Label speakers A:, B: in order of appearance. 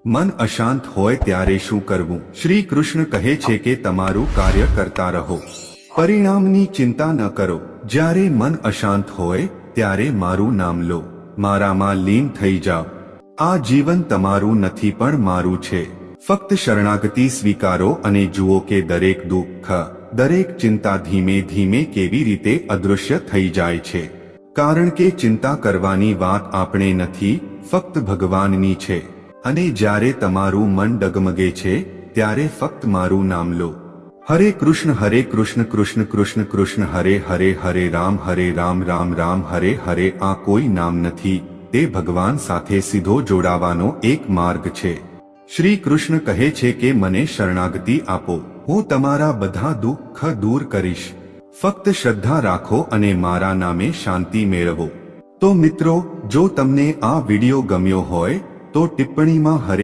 A: મન અશાંત હોય ત્યારે શું કરવું? શ્રી કૃષ્ણ કહે છે કે તમારું કાર્ય કરતા રહો, પરિણામની ચિંતા ન કરો. જ્યારે મન અશાંત હોય ત્યારે મારું નામ લો, મારામાં લીન થઈ જાઓ. આ જીવન તમારું નથી પણ મારું છે. ફક્ત શરણાગતિ સ્વીકારો અને જુઓ કે દરેક દુઃખ, દરેક ચિંતા ધીમે ધીમે કેવી રીતે અદૃશ્ય થઈ જાય છે. કારણ કે ચિંતા કરવાની વાત આપણે નથી, ફક્ત ભગવાનની છે. અને જ્યારે તમારું મન ડગમગે છે ત્યારે ફક્ત મારું નામ લો. હરે કૃષ્ણ કૃષ્ણ કૃષ્ણ કૃષ્ણ હરે હરે, હરે રામ રામ રામ હરે હરે. આ કોઈ નામ નથી, તે ભગવાન સાથે સીધો જોડાવાનો એક માર્ગ છે. શ્રી કૃષ્ણ કહે છે કે મને શરણાગતિ આપો, હું તમારા બધા દુઃખ દૂર કરીશ. ફક્ત શ્રદ્ધા રાખો અને મારા નામે શાંતિ મેળવો. તો મિત્રો, જો તમને આ વિડિયો ગમ્યો હોય તો ટિપ્પણીમાં હરે